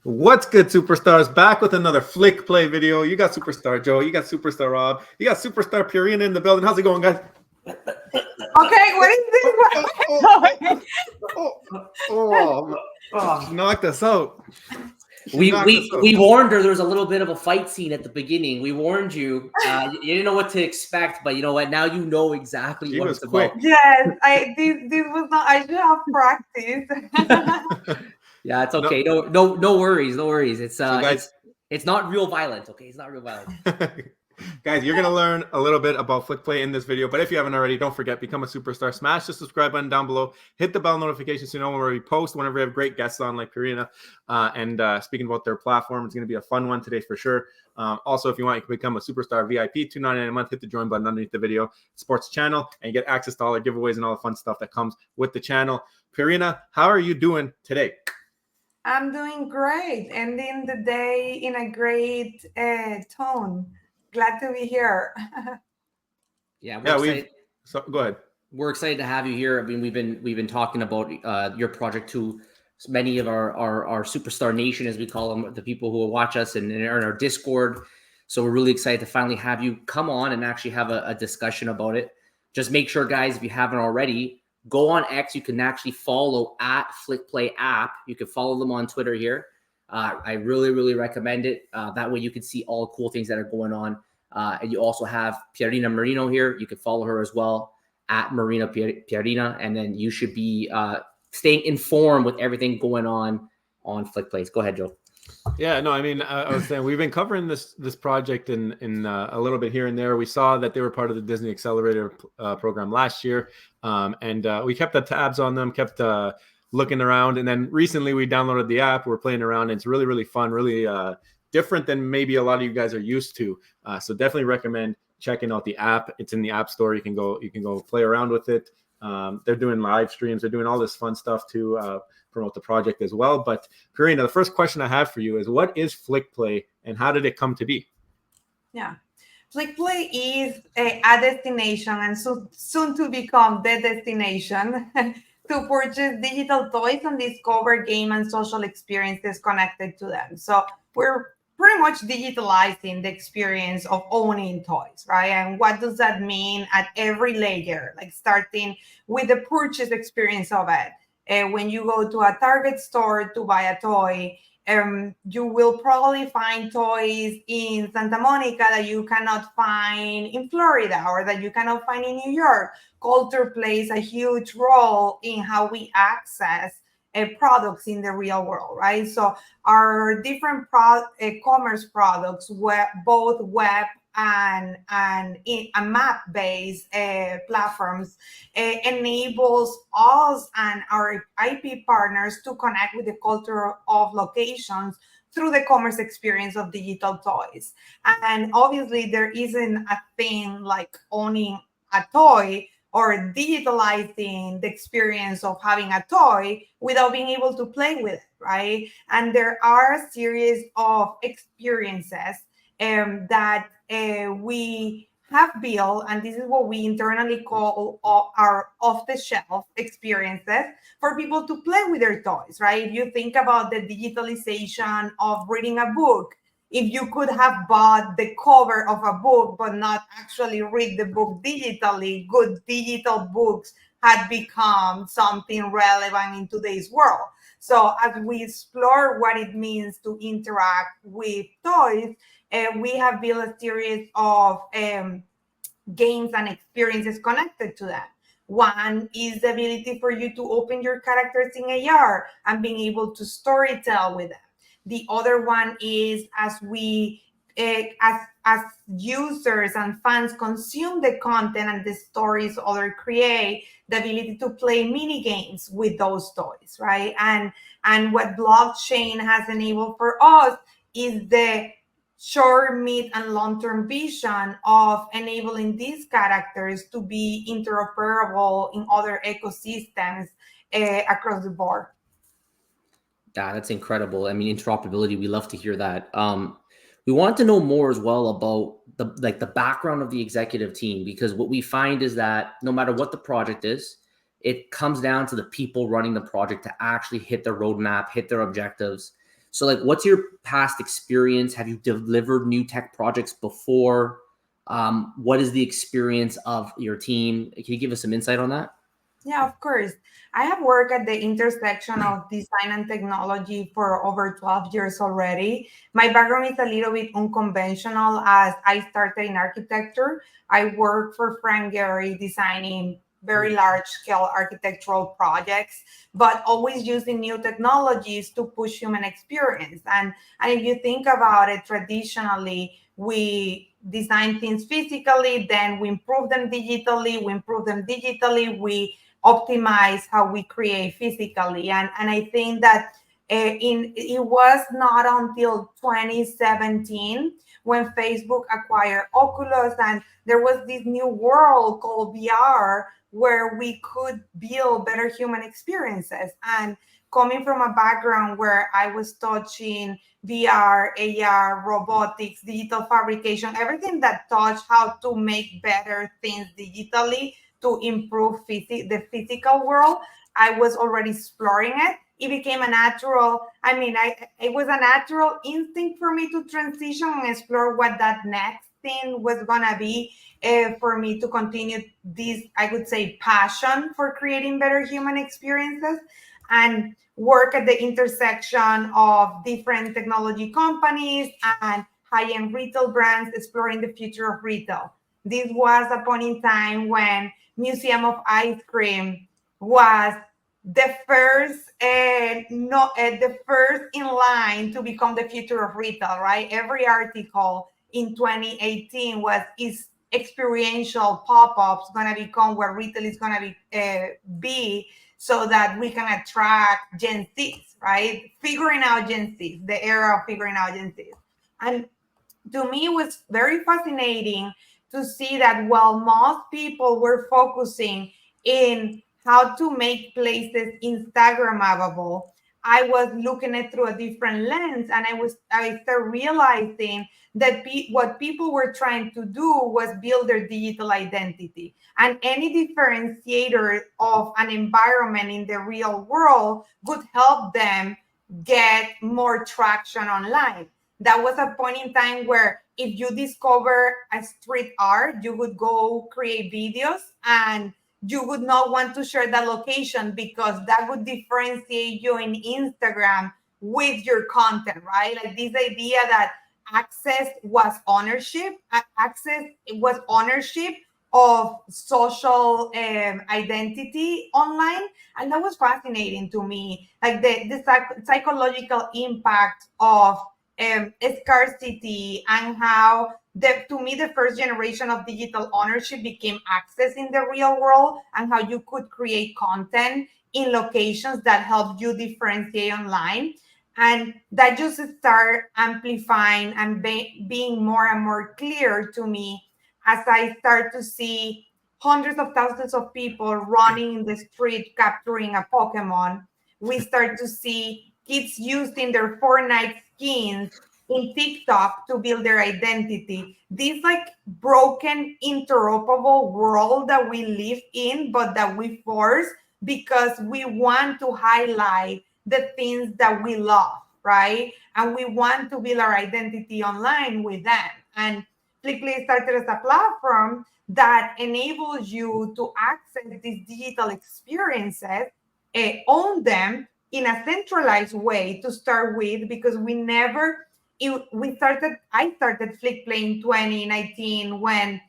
What's good, superstars? Back with another Flickplay video. You got Superstar Joe, you got Superstar Rob, you got Superstar Pierina in the building. How's it going, guys? Okay, what is this? She knocked us out. We warned her there was a little bit of a fight scene at the beginning. We warned you. You didn't know what to expect, but you know what? Now you know exactly what it's about. Yes, this was not. I should have practiced. Yeah, it's okay. No worries. No worries. It's guys, it's not real violent. Okay, it's not real violent. Guys, you're gonna learn a little bit about Flickplay in this video, but if you haven't already, don't forget, become a superstar. Smash the subscribe button down below. Hit the bell notification so you know whenever we post, whenever we have great guests on like Pierina. And speaking about their platform, it's gonna be a fun one today for sure. Also, if you want, you can become a superstar VIP, $2.99 a month. Hit the join button underneath the video. Sports channel, and you get access to all the giveaways and all the fun stuff that comes with the channel. Pierina, how are you doing today? I'm doing great, ending the day in a great tone. Glad to be here. So go ahead. We're excited to have you here. I mean, we've been talking about your project to many of our superstar nation, as we call them, the people who will watch us and are in our Discord. So we're really excited to finally have you come on and actually have a discussion about it. Just make sure, guys, if you haven't already, go on X. You can actually follow at Flickplay app. You can follow them on Twitter here. I really recommend it. That way you can see all the cool things that are going on. And you also have Pierina Marino here. You can follow her as well at Marina Pierina. And then you should be staying informed with everything going on Flickplays. Go ahead, Joe. Yeah, no, I mean, I was saying we've been covering this project in a little bit here and there. We saw that they were part of the Disney Accelerator program last year. And we kept the tabs on them, kept looking around, and then recently we downloaded the app. We're playing around. It's really fun, really different than maybe a lot of you guys are used to. So definitely recommend checking out the app. It's in the App Store. You can go play around with it. They're doing live streams. They're doing all this fun stuff to promote the project as well. But Pierina, the first question I have for you is, what is Flickplay and how did it come to be? Yeah. Flickplay is a destination and soon to become the destination to purchase digital toys and discover game and social experiences connected to them. So we're pretty much digitalizing the experience of owning toys, right? And what does that mean at every layer? Like starting with the purchase experience of it. When you go to a Target store to buy a toy, you will probably find toys in Santa Monica that you cannot find in Florida or that you cannot find in New York. Culture plays a huge role in how we access products in the real world, right? So our different commerce products, both web and map-based platforms, enables us and our IP partners to connect with the culture of locations through the commerce experience of digital toys. And obviously there isn't a thing like owning a toy or digitalizing the experience of having a toy without being able to play with it, right? And there are a series of experiences that we have built, and this is what we internally call our off-the-shelf experiences for people to play with their toys, right? If you think about the digitalization of reading a book, if you could have bought the cover of a book but not actually read the book digitally, good digital books had become something relevant in today's world. So as we explore what it means to interact with toys, we have built a series of games and experiences connected to that. One is the ability for you to open your characters in AR and being able to storytell with them. The other one is as we, as users and fans consume the content and the stories others create, the ability to play mini games with those toys, right? And what blockchain has enabled for us is the short, mid, and long-term vision of enabling these characters to be interoperable in other ecosystems across the board. That's incredible. I mean, interoperability, we love to hear that. We want to know more as well about the background of the executive team, because what we find is that no matter what the project is, it comes down to the people running the project to actually hit their roadmap, hit their objectives. So like, what's your past experience? Have you delivered new tech projects before? What is the experience of your team? Can you give us some insight on that? Yeah, of course. I have worked at the intersection of design and technology for over 12 years already. My background is a little bit unconventional as I started in architecture. I worked for Frank Gehry designing very large scale architectural projects, but always using new technologies to push human experience. And if you think about it, traditionally, we design things physically, then we improve them digitally, we optimize how we create physically. And I think that it was not until 2017 when Facebook acquired Oculus and there was this new world called VR where we could build better human experiences. And coming from a background where I was touching VR, AR, robotics, digital fabrication, everything that touched how to make better things digitally to improve the physical world, I was already exploring it. It became a natural, it was a natural instinct for me to transition and explore what that next thing was gonna be for me to continue this, I would say, passion for creating better human experiences and work at the intersection of different technology companies and high-end retail brands exploring the future of retail. This was a point in time when Museum of Ice Cream was the first, the first in line to become the future of retail, right? Every article in 2018 was, is experiential pop-ups going to become where retail is going to be so that we can attract Gen Zs, right? Figuring out Gen Zs, the era of figuring out Gen Zs. And to me, it was very fascinating to see that while most people were focusing in how to make places Instagrammable, I was looking at it through a different lens, and I started realizing that what people were trying to do was build their digital identity. And any differentiator of an environment in the real world would help them get more traction online. That was a point in time where if you discover a street art, you would go create videos and you would not want to share that location because that would differentiate you in Instagram with your content, right? Like this idea that access was ownership of social identity online. And that was fascinating to me, like the psychological impact of scarcity and how to me the first generation of digital ownership became access in the real world and how you could create content in locations that help you differentiate online. And that just start amplifying and being more and more clear to me as I start to see hundreds of thousands of people running in the street capturing a Pokemon. We start to see kids using their Fortnite skins in TikTok to build their identity. This like broken, interoperable world that we live in, but that we force because we want to highlight the things that we love, right? And we want to build our identity online with them. And Flickplay started as a platform that enables you to access these digital experiences, own them in a centralized way to start with, because I started Flickplay in 2019 when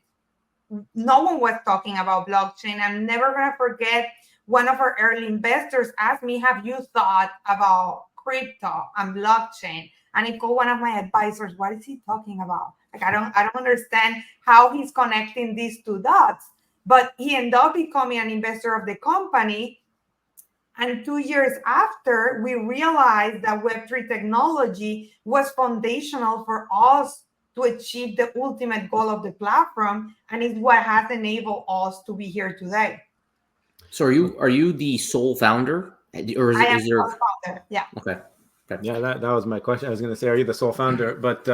no one was talking about blockchain. I'm never going to forget one of our early investors asked me, have you thought about crypto and blockchain? And I called one of my advisors, what is he talking about? Like, I don't understand how he's connecting these two dots. But he ended up becoming an investor of the company. And 2 years after, we realized that Web3 technology was foundational for us to achieve the ultimate goal of the platform, and is what has enabled us to be here today. So are you the sole founder, or is there? Sole founder. Yeah. Okay. Yeah, that was my question. I was going to say, are you the sole founder? But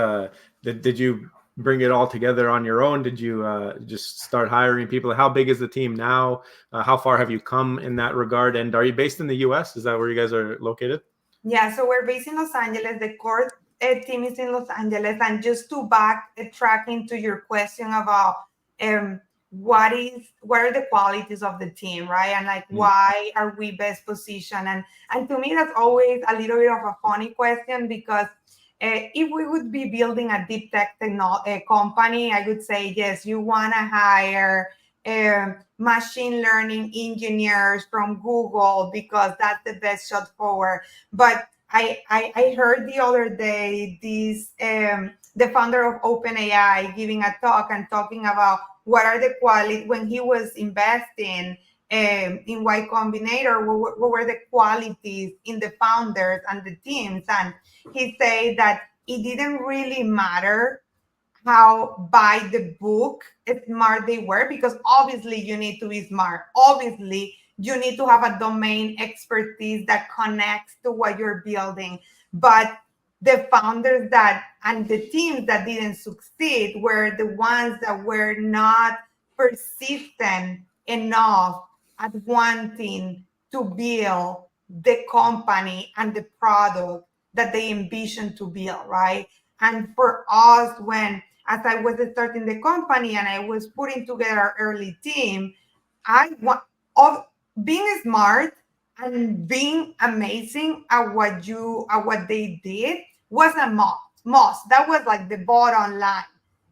did you bring it all together on your own? Did you just start hiring people? How big is the team now? How far have you come in that regard? And are you based in the US? Is that where you guys are located? Yeah, so we're based in Los Angeles. The core team is in Los Angeles. And just to track into your question about what are the qualities of the team, right? And like why are we best positioned? And to me, that's always a little bit of a funny question, because if we would be building a deep tech company, I would say yes, you want to hire machine learning engineers from Google because that's the best shot forward. But I heard the other day the founder of OpenAI giving a talk and talking about what are the qualities when he was investing in Y Combinator. What were the qualities in the founders and the teams? And he said that it didn't really matter how by the book smart they were, because obviously you need to be smart. Obviously, you need to have a domain expertise that connects to what you're building. But the founders that and the teams that didn't succeed were the ones that were not persistent enough at wanting to build the company and the product that they envisioned to build, right? And for us, as I was starting the company and I was putting together our early team, I want of being smart and being amazing at what they did was a must. That was like the bottom line.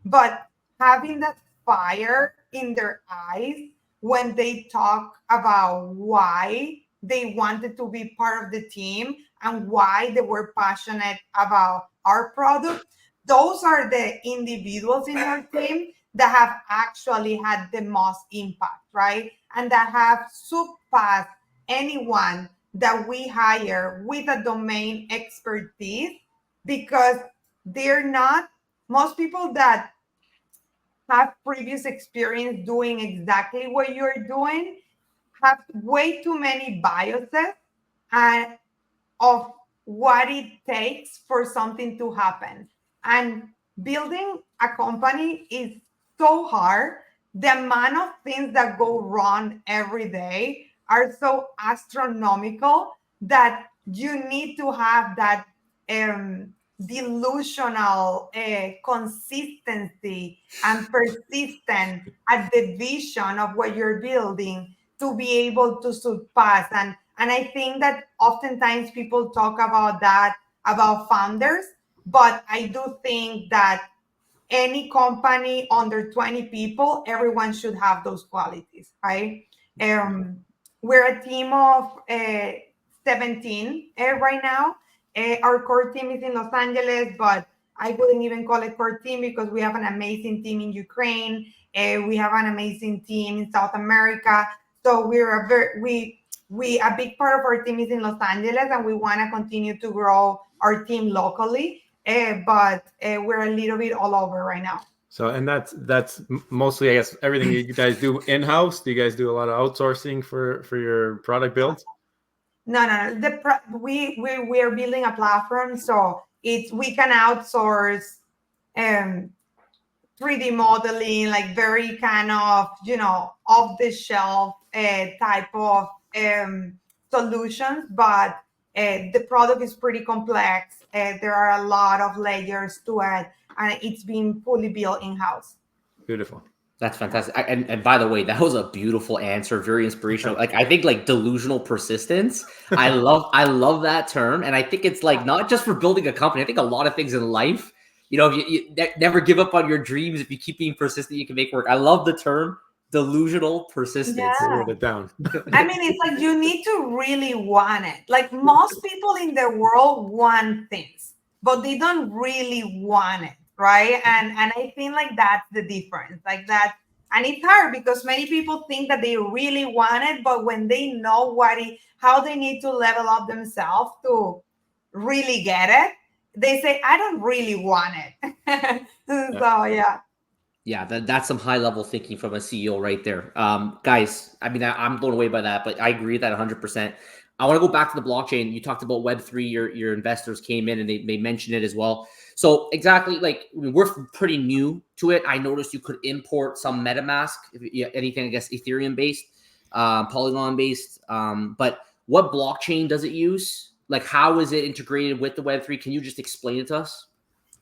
But having that fire in their eyes when they talk about why they wanted to be part of the team and why they were passionate about our product, those are the individuals in our team that have actually had the most impact, right? And that have surpassed anyone that we hire with a domain expertise, because they're not, most people that have previous experience doing exactly what you're doing have way too many biases and of what it takes for something to happen. And building a company is so hard. The amount of things that go wrong every day are so astronomical that you need to have that delusional consistency and persistent at the vision of what you're building to be able to surpass. And I think that oftentimes people talk about that, about founders, but I do think that any company under 20 people, everyone should have those qualities, right? We're a team of 17 right now. Our core team is in Los Angeles, but I wouldn't even call it core team because we have an amazing team in Ukraine. We have an amazing team in South America. So we're a big part of our team is in Los Angeles, and we want to continue to grow our team locally. But we're a little bit all over right now. So, and that's mostly, I guess, everything you guys do in-house. Do you guys do a lot of outsourcing for your product builds? No. We are building a platform, so we can outsource 3D modeling, like very kind of off the shelf type of solutions, but the product is pretty complex. There are a lot of layers to it, and it's being fully built in-house. Beautiful. That's fantastic. And by the way, that was a beautiful answer, very inspirational. Like, I think like delusional persistence. I love that term. And I think it's like not just for building a company. I think a lot of things in life, if you never give up on your dreams. If you keep being persistent, you can make work. I love the term delusional persistence. Yeah. Wrote it down. I mean, it's like you need to really want it. Like most people in the world want things, but they don't really want it, right? And I think like that's the difference, like that. And it's hard because many people think that they really want it, but when they know how they need to level up themselves to really get it, they say, I don't really want it. So yeah. Yeah, that's some high level thinking from a CEO right there. Guys, I mean, I'm blown away by that, but I agree with that 100%. I want to go back to the blockchain. You talked about Web3, your investors came in and they mentioned it as well. So exactly, like, we're pretty new to it. I noticed you could import some MetaMask, anything, I guess, Ethereum based, Polygon based. But what blockchain does it use? like how is it integrated with the Web3? Can you just explain it to us?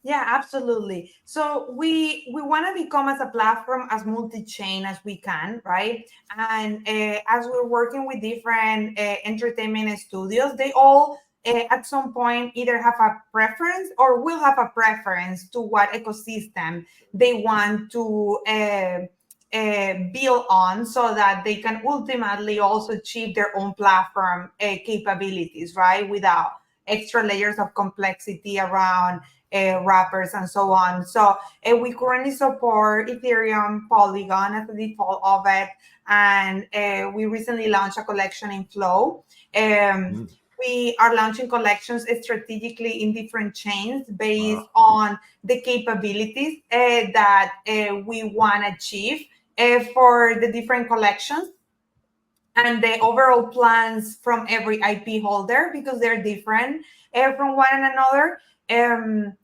Yeah, absolutely. So we want to become as a platform as multi-chain as we can, right? And as we're working with different entertainment studios, they all at some point either have a preference or will have a preference to what ecosystem they want to build on, so that they can ultimately also achieve their own platform capabilities, right? Without extra layers of complexity around wrappers and so on. So we currently support Ethereum, Polygon as the default of it, and we recently launched a collection in Flow. We are launching collections strategically in different chains based on the capabilities that we want to achieve for the different collections, and the overall plans from every IP holder, because they're different from one another. And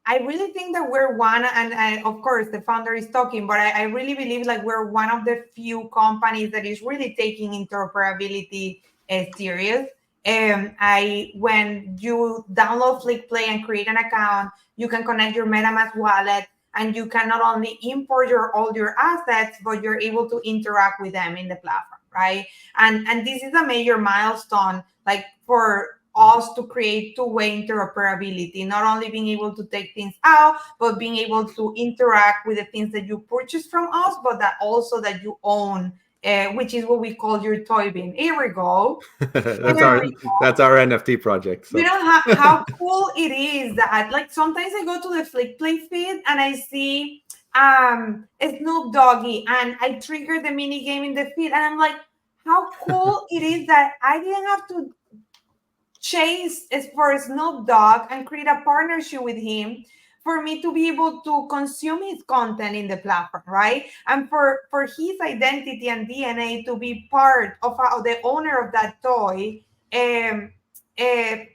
I really think that we're one, and of course the founder is talking, but I really believe like we're one of the few companies that is really taking interoperability serious. When you download Flickplay and create an account, you can connect your MetaMask wallet, and you can not only import all your assets, but you're able to interact with them in the platform, right? And this is a major milestone, like for us to create two-way interoperability, not only being able to take things out, but being able to interact with the things that you purchase from us, but that also that you own, which is what we call your toy bin. Here we go. That's our NFT project. So. You know how cool it is that, like, sometimes I go to the Flickplay feed and I see Snoop Doggy, and I trigger the mini game in the feed, and I'm like, how cool it is that I didn't have to chase for Snoop Dogg and create a partnership with him for me to be able to consume his content in the platform, right? And for his identity and DNA to be part of how the owner of that toy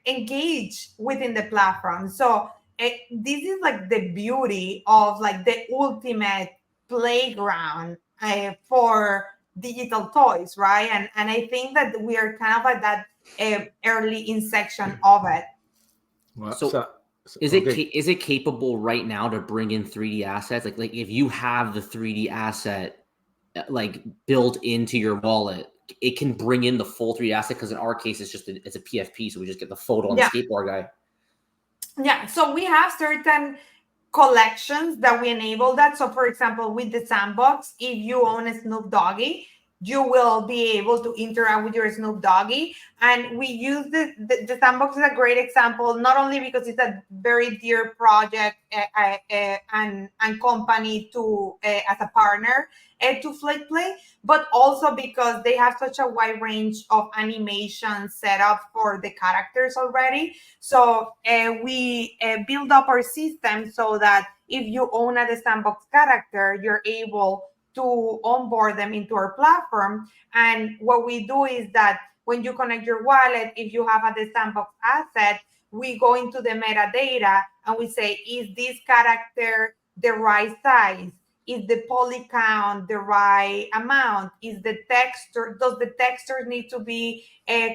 engage within the platform. So this is like the beauty of like the ultimate playground for digital toys, right? And I think that we are kind of at that early inception of it. Well, so is it capable right now to bring in 3D assets? Like if you have the 3D asset like built into your wallet, it can bring in the full 3D asset, because in our case it's a PFP, so we just get the photo on the skateboard guy. Yeah, so we have certain collections that we enable that. So for example, with the sandbox, if you own a Snoop Doggy, you will be able to interact with your Snoop Doggy. And we use the sandbox is a great example, not only because it's a very dear project and company to as a partner to Flickplay, but also because they have such a wide range of animation set up for the characters already. So we build up our system so that if you own a sandbox character, you're able to onboard them into our platform. And what we do is that when you connect your wallet, if you have a sandbox asset, we go into the metadata and we say, is this character the right size? Is the poly count the right amount? Is the texture, does the texture need to be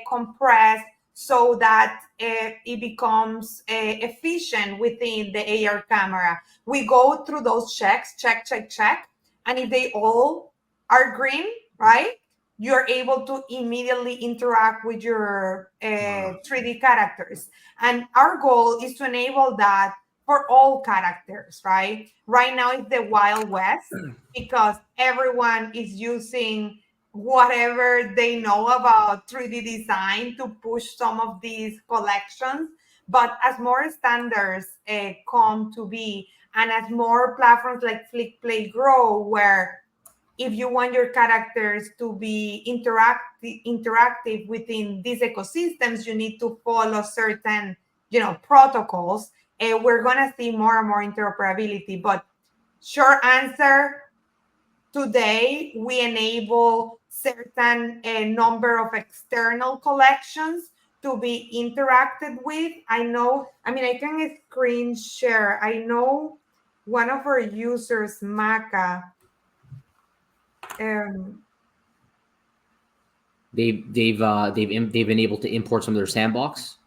compressed so that it becomes efficient within the AR camera? We go through those checks, check. And if they all are green, right, you're able to immediately interact with your 3D characters. And our goal is to enable that for all characters, right? Right now it's the Wild West because everyone is using whatever they know about 3D design to push some of these collections. But as more standards come to be, and as more platforms like Flickplay grow, where if you want your characters to be interactive within these ecosystems, you need to follow certain, protocols. We're gonna see more and more interoperability. But short answer, today we enable certain number of external collections to be interacted with. I can screen share. I know one of our users, Maka, they've been able to import some of their sandbox.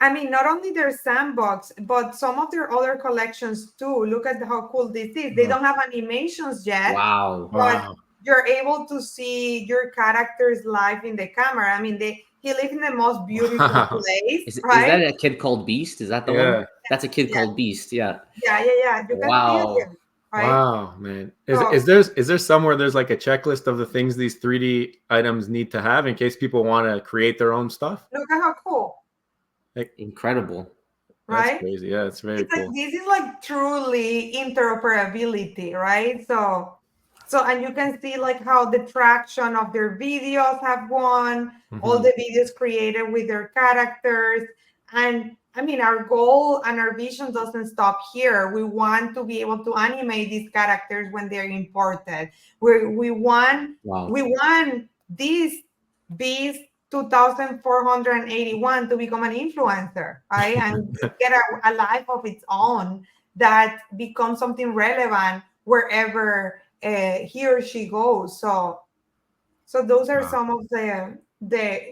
I mean, not only their sandbox, but some of their other collections too. Look at how cool this is. They don't have animations yet. Wow. But you're able to see your characters live in the camera. I mean, he lives in the most beautiful place, right? Is that a kid called Beast? Is that the one? That's a kid called Beast. Yeah. Yeah. You can see it here, right? Wow, man. Is there somewhere there's like a checklist of the things these 3D items need to have in case people want to create their own stuff? Look at how cool. Like, incredible. That's right? crazy. Yeah, it's very cool. Like, this is like truly interoperability, right? So and you can see like how the traction of their videos have won, all the videos created with their characters. And I mean, our goal and our vision doesn't stop here. We want to be able to animate these characters when they're imported. We want these 2,481 to become an influencer, right? And get a life of its own that becomes something relevant wherever he or she goes. So those are some of the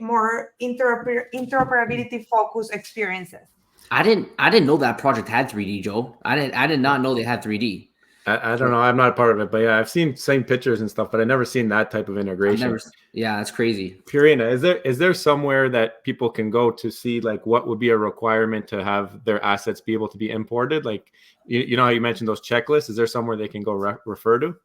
more interoperability focused experiences. I didn't know that project had 3D, Joe. I did not know they had 3D. I don't know. I'm not a part of it, but yeah, I've seen same pictures and stuff, but I've never seen that type of integration. Yeah, that's crazy. Pierina, is there somewhere that people can go to see like what would be a requirement to have their assets be able to be imported? Like, you know how you mentioned those checklists? Is there somewhere they can go refer to?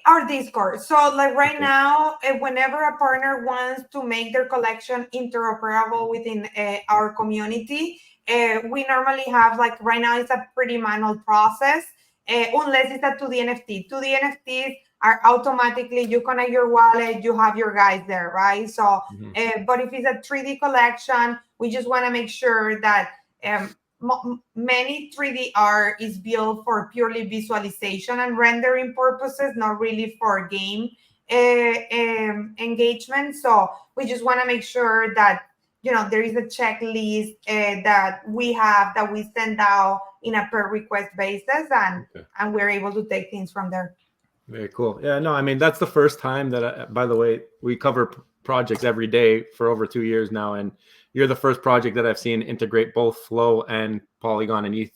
Our Discord. So like right now, whenever a partner wants to make their collection interoperable within our community, we normally have, like right now it's a pretty manual process. Unless it's a 2D NFT. 2D NFTs are automatically, you connect your wallet, you have your guys there, right? So, but if it's a 3D collection, we just want to make sure that many 3D art is built for purely visualization and rendering purposes, not really for game engagement. So we just want to make sure that, you know, there is a checklist that we send out in a per request basis, and we're able to take things from there. Very cool. Yeah, no, I mean, that's the first time that, by the way, we cover projects every day for over 2 years now. And you're the first project that I've seen integrate both Flow and Polygon and ETH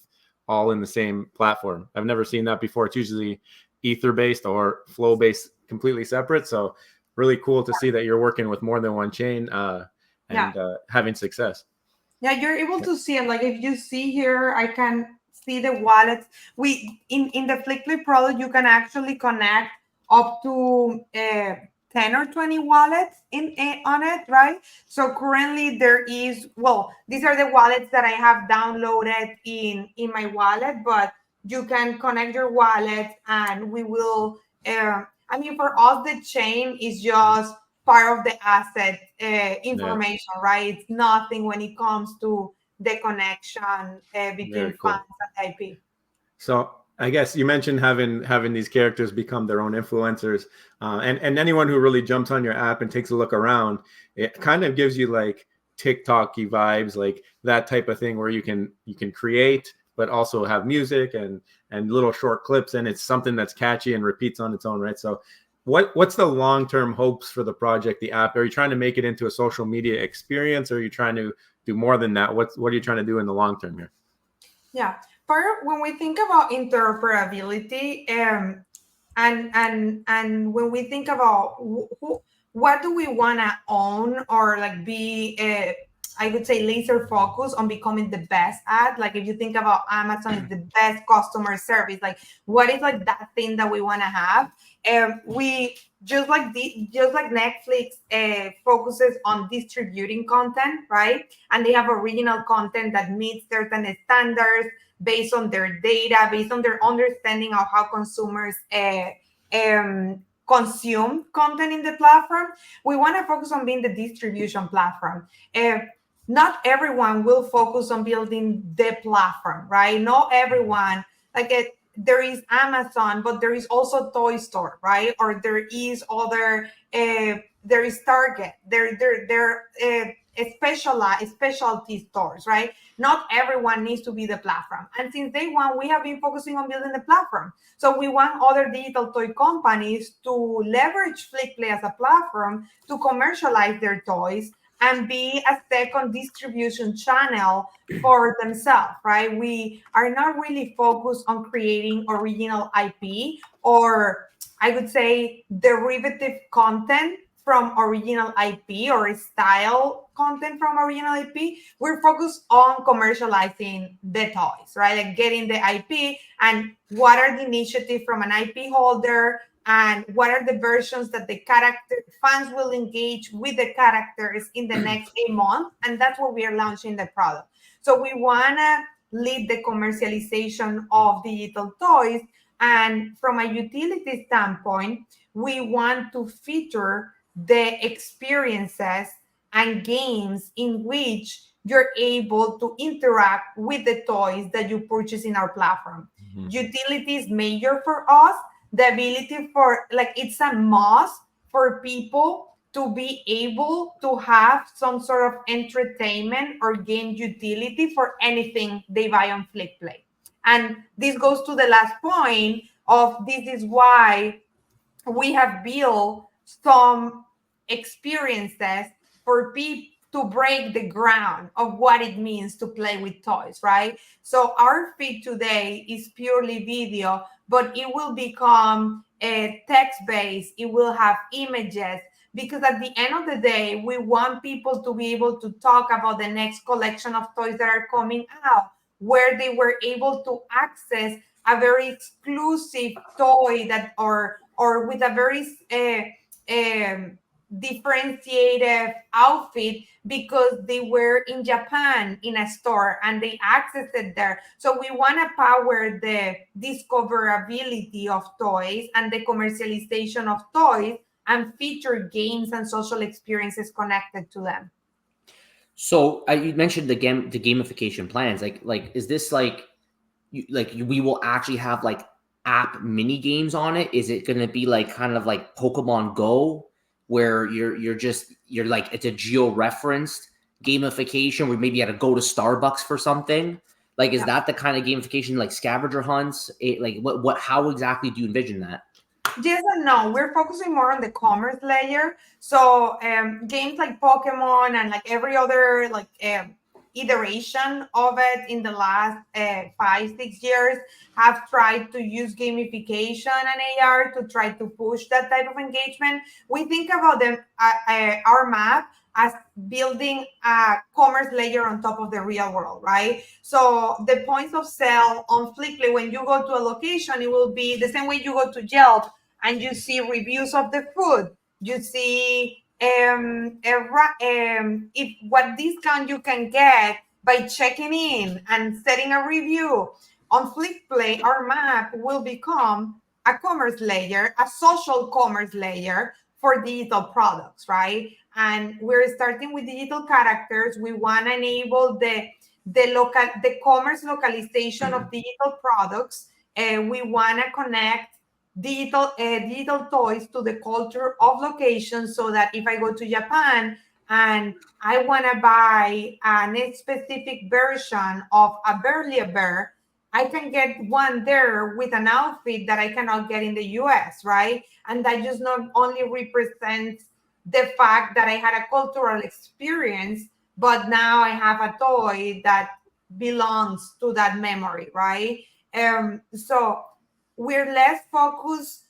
all in the same platform. I've never seen that before. It's usually Ether-based or Flow-based, completely separate. So really cool to see that you're working with more than one chain and having success. Yeah, you're able to see it. Like if you see here, I can see the wallets. We in the Flickplay product, you can actually connect up to 10 or 20 wallets on it, right? So currently there is, well, these are the wallets that I have downloaded in my wallet, but you can connect your wallet and we will, I mean, for us, the chain is just part of the asset information, right? It's nothing when it comes to the connection between funds and IP. So I guess you mentioned having these characters become their own influencers, and anyone who really jumps on your app and takes a look around, it kind of gives you like TikTok-y vibes, like that type of thing where you can create, but also have music and little short clips, and it's something that's catchy and repeats on its own, right? So what's the long-term hopes for the project, the app? Are you trying to make it into a social media experience, or are you trying to do more than that? What are you trying to do in the long term here? Yeah, when we think about interoperability, and when we think about what do we want to own or like be, I would say laser focus on becoming the best at. Like if you think about Amazon is the best customer service, like what is like that thing that we want to have? We just like Netflix focuses on distributing content, right? And they have original content that meets certain standards based on their data, based on their understanding of how consumers consume content in the platform. We want to focus on being the distribution platform. Not everyone will focus on building the platform, right? Not everyone, there is Amazon, but there is also Toy Store, right? Or there is other, there is Target. specialty stores, right? Not everyone needs to be the platform. And since day one, we have been focusing on building the platform. So we want other digital toy companies to leverage Flickplay as a platform to commercialize their toys and be a second distribution channel for themselves, right? We are not really focused on creating original IP, or I would say derivative content from original IP or style content from original IP. We're focused on commercializing the toys, right? Like getting the IP and what are the initiatives from an IP holder, and what are the versions that the character fans will engage with the characters in the next 8 months. And that's what we are launching the product. So we want to lead the commercialization of digital toys. And from a utility standpoint, we want to feature the experiences and games in which you're able to interact with the toys that you purchase in our platform. Mm-hmm. Utility is major for us. The ability for, like, it's a must for people to be able to have some sort of entertainment or game utility for anything they buy on Flickplay. And this goes to the last point of this is why we have built some experiences for people to break the ground of what it means to play with toys, right? So our feed today is purely video, but it will become text-based. It will have images, because at the end of the day, we want people to be able to talk about the next collection of toys that are coming out, where they were able to access a very exclusive toy that or with a very differentiated outfit because they were in Japan in a store and they accessed it there. So we want to power the discoverability of toys and the commercialization of toys and feature games and social experiences connected to them. So you mentioned the gamification plans. Like is this like we will actually have like app mini games on it? Is it going to be like kind of like Pokemon Go, where you're like, it's a geo-referenced gamification where maybe you had to go to Starbucks for something? Like, is that the kind of gamification, like scavenger hunts? How exactly do you envision that? Yes and no. We're focusing more on the commerce layer. So games like Pokemon and like every other like iteration of it in the last 5-6 years have tried to use gamification and AR to try to push that type of engagement. We think about them our map as building a commerce layer on top of the real world, right? So the points of sale on Flickplay, when you go to a location, it will be the same way you go to Yelp and you see reviews of the food. You see if what discount you can get by checking in and setting a review. On Flickplay, our map will become a commerce layer, a social commerce layer for digital products, right? And we're starting with digital characters. We want to enable the commerce localization of digital products. We want to connect digital toys to the culture of location, so that if I go to Japan and I want to buy a specific version of a Burly Bear, I can get one there with an outfit that I cannot get in the US, right? And that just not only represents the fact that I had a cultural experience, but now I have a toy that belongs to that memory, right? So we're less focused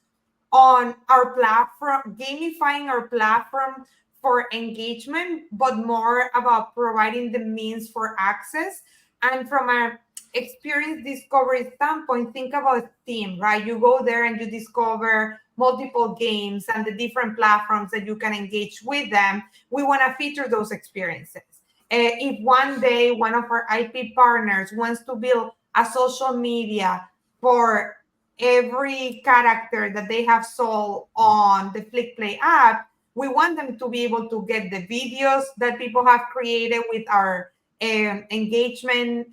on our platform, gamifying our platform for engagement, but more about providing the means for access. And from an experience discovery standpoint, think about Steam, right? You go there and you discover multiple games and the different platforms that you can engage with them. We want to feature those experiences. If one day one of our IP partners wants to build a social media for every character that they have sold on the Flickplay app, we want them to be able to get the videos that people have created with our engagement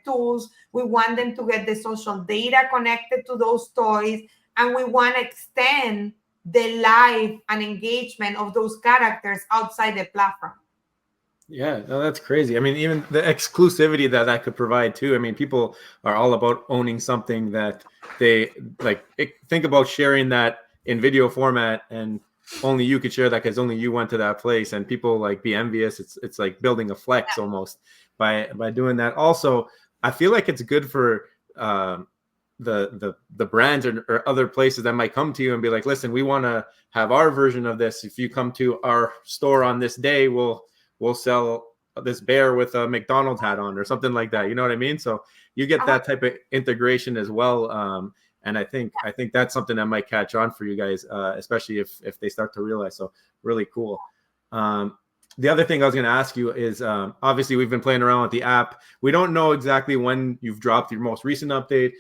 tools. We want them to get the social data connected to those toys, and we want to extend the life and engagement of those characters outside the platform. Yeah, no, that's crazy. I mean, even the exclusivity that that could provide too. I mean, people are all about owning something that they like. Think about sharing that in video format, and only you could share that because only you went to that place, and people like be envious. It's like building a flex almost by doing that. Also, I feel like it's good for the brands or other places that might come to you and be like, listen, we want to have our version of this. If you come to our store on this day, we'll sell this bear with a McDonald's hat on or something like that. You know what I mean? So you get that type of integration as well. And I think that's something that might catch on for you guys, especially if they start to realize. So really cool. The other thing I was going to ask you is obviously we've been playing around with the app. We don't know exactly when you've dropped your most recent update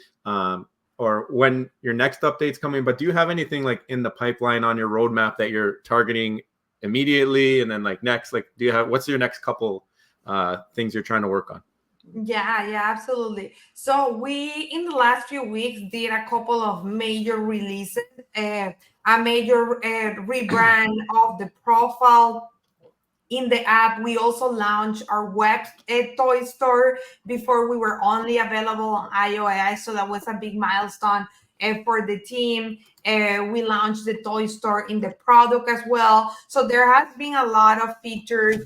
or when your next update's coming, but do you have anything like in the pipeline on your roadmap that you're targeting immediately? And then like next, like what's your next couple things you're trying to work on? Yeah, absolutely. So we, in the last few weeks, did a couple of major releases, a major rebrand of the profile in the app. We also launched our web toy store. Before we were only available on iOS, so that was a big milestone for the team. We launched the toy store in the product as well. So there has been a lot of features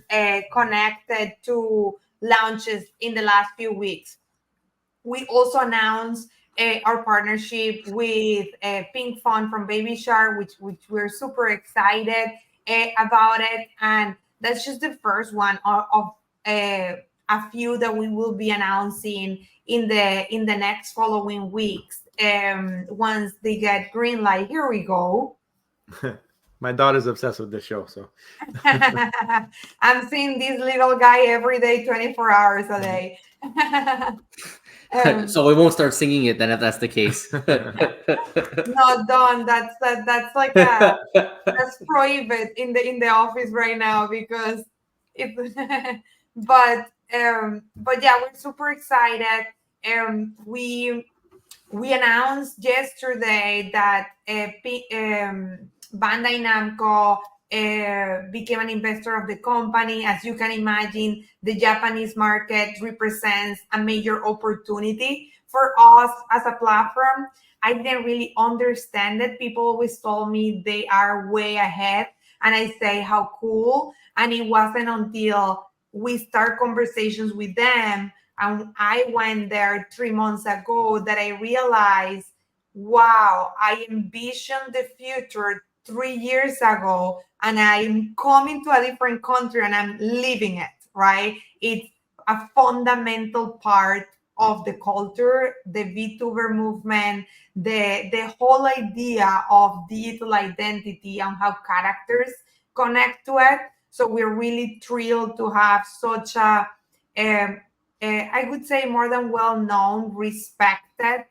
connected to launches in the last few weeks. We also announced our partnership with Pink Fun from Baby Shark, which we're super excited about it. And that's just the first one of a few that we will be announcing in the next following weeks. Once they get green light, here we go. My daughter's obsessed with this show, so I'm seeing this little guy every day, 24 hours a day. So we won't start singing it then if that's the case. No, don't. That's like that's prohibited in the office right now because it. but yeah, we're super excited. We announced yesterday that Bandai Namco became an investor of the company. As you can imagine, the Japanese market represents a major opportunity for us as a platform. I didn't really understand it. People always told me they are way ahead, and I say how cool. And it wasn't until we start conversations with them and I went there 3 months ago that I realized, wow, I envisioned the future 3 years ago and I'm coming to a different country and I'm living it, right? It's a fundamental part of the culture, the VTuber movement, the whole idea of digital identity and how characters connect to it. So we're really thrilled to have such I would say more than well-known, respected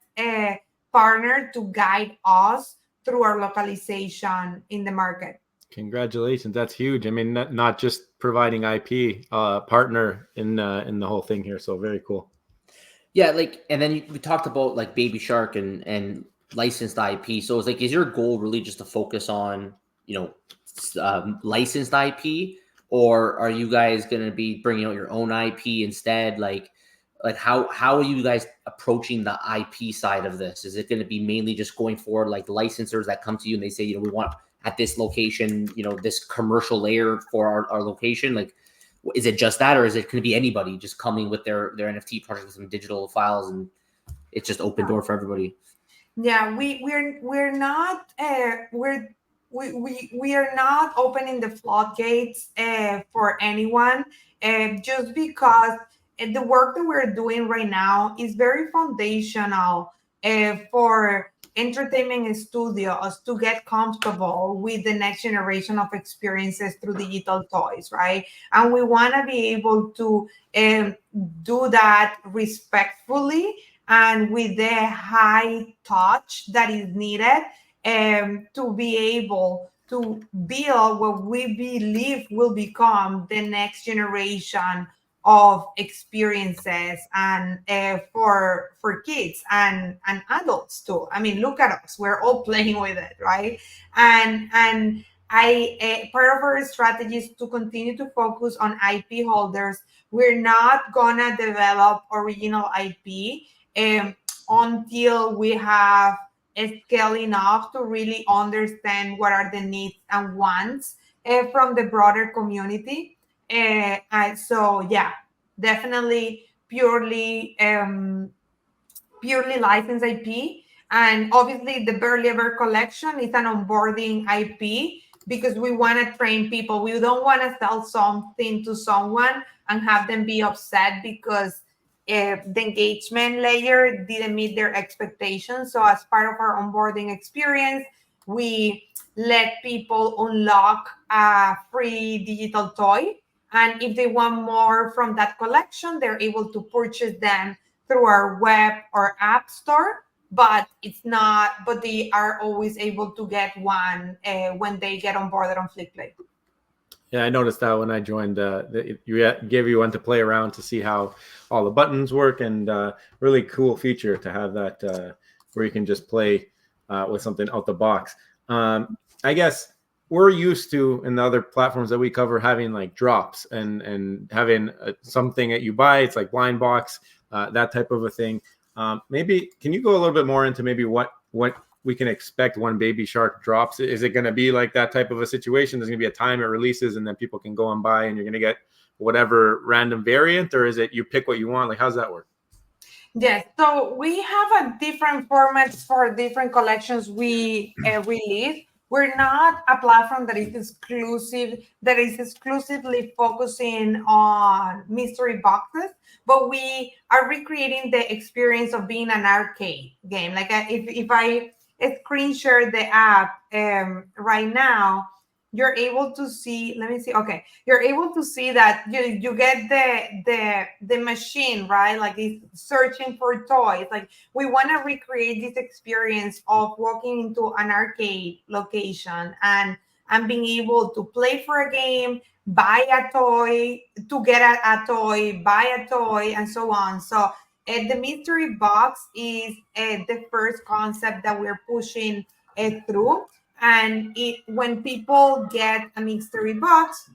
partner to guide us through our localization in the market. Congratulations, that's huge. I mean, not just providing IP, partner in the whole thing here. So very cool. Yeah, like, and then we talked about like Baby Shark and licensed IP. So it's like, is your goal really just to focus on, licensed IP, or are you guys going to be bringing out your own IP instead? Like how are you guys approaching the IP side of this? Is it going to be mainly just going for like licensors that come to you and they say, we want at this location, this commercial layer for our location? Like, is it just that, or is it going to be anybody just coming with their NFT project with some digital files and it's just open door for everybody? Yeah, we're not we are not opening the floodgates for anyone, just because the work that we're doing right now is very foundational for entertainment studios to get comfortable with the next generation of experiences through digital toys, right? And we want to be able to do that respectfully and with the high touch that is needed to be able to build what we believe will become the next generation of experiences and for kids and adults too. I mean, look at us, we're all playing with it, right? And part of our strategy is to continue to focus on IP holders. We're not gonna develop original IP until we have a scale enough to really understand what are the needs and wants from the broader community. And so, yeah, definitely purely licensed IP. And obviously, the Barely Ever collection is an onboarding IP because we want to train people. We don't want to sell something to someone and have them be upset because the engagement layer didn't meet their expectations. So as part of our onboarding experience, we let people unlock a free digital toy. And if they want more from that collection, they're able to purchase them through our web or app store. But they are always able to get one when they get onboarded on Flickplay. Yeah, I noticed that when I joined, you gave you one to play around to see how all the buttons work, and really cool feature to have that where you can just play with something out the box. I guess we're used to, in the other platforms that we cover, having like drops and having something that you buy. It's like blind box, that type of a thing. Maybe can you go a little bit more into maybe what we can expect when Baby Shark drops? Is it going to be like that type of a situation? There's going to be a time it releases and then people can go and buy and you're going to get whatever random variant, or is it you pick what you want? Like, how's that work? Yes, so we have a different formats for different collections we release. We're not a platform that is exclusively focusing on mystery boxes, but we are recreating the experience of being an arcade game. Like if I screen share the app right now, you're able to see, let me see. Okay. You're able to see that you get the machine, right? Like it's searching for toys. Like we want to recreate this experience of walking into an arcade location and being able to play for a game, buy a toy, to get a toy, buy a toy, and so on. So the mystery box is the first concept that we're pushing through. And when people get a mystery box,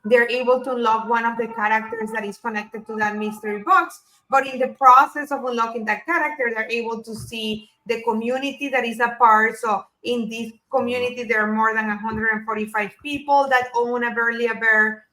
they're able to unlock one of the characters that is connected to that mystery box. But in the process of unlocking that character, they're able to see the community that is a part. So in this community, there are more than 145 people that own a Barely Ever,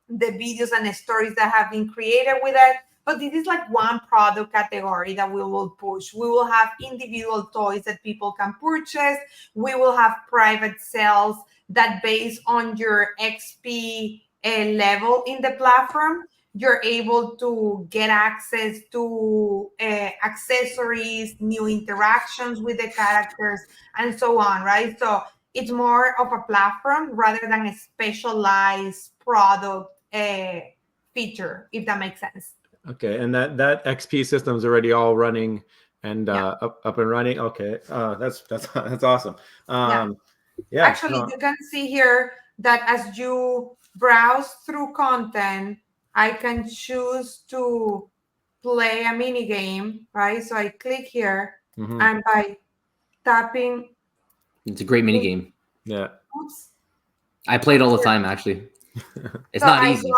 the videos and the stories that have been created with it. But this is like one product category that we will push. We will have individual toys that people can purchase. We will have private sales that based on your XP level in the platform, you're able to get access to accessories, new interactions with the characters, and so on, right? So it's more of a platform rather than a specialized product feature, if that makes sense. Okay, and that XP system is already all running and up and running. Okay, that's awesome. Yeah. Actually, you can see here that as you browse through content, I can choose to play a mini game, right? So I click here, and by tapping, it's a great mini game. Yeah. Oops. I play it all the time, actually. It's not easy.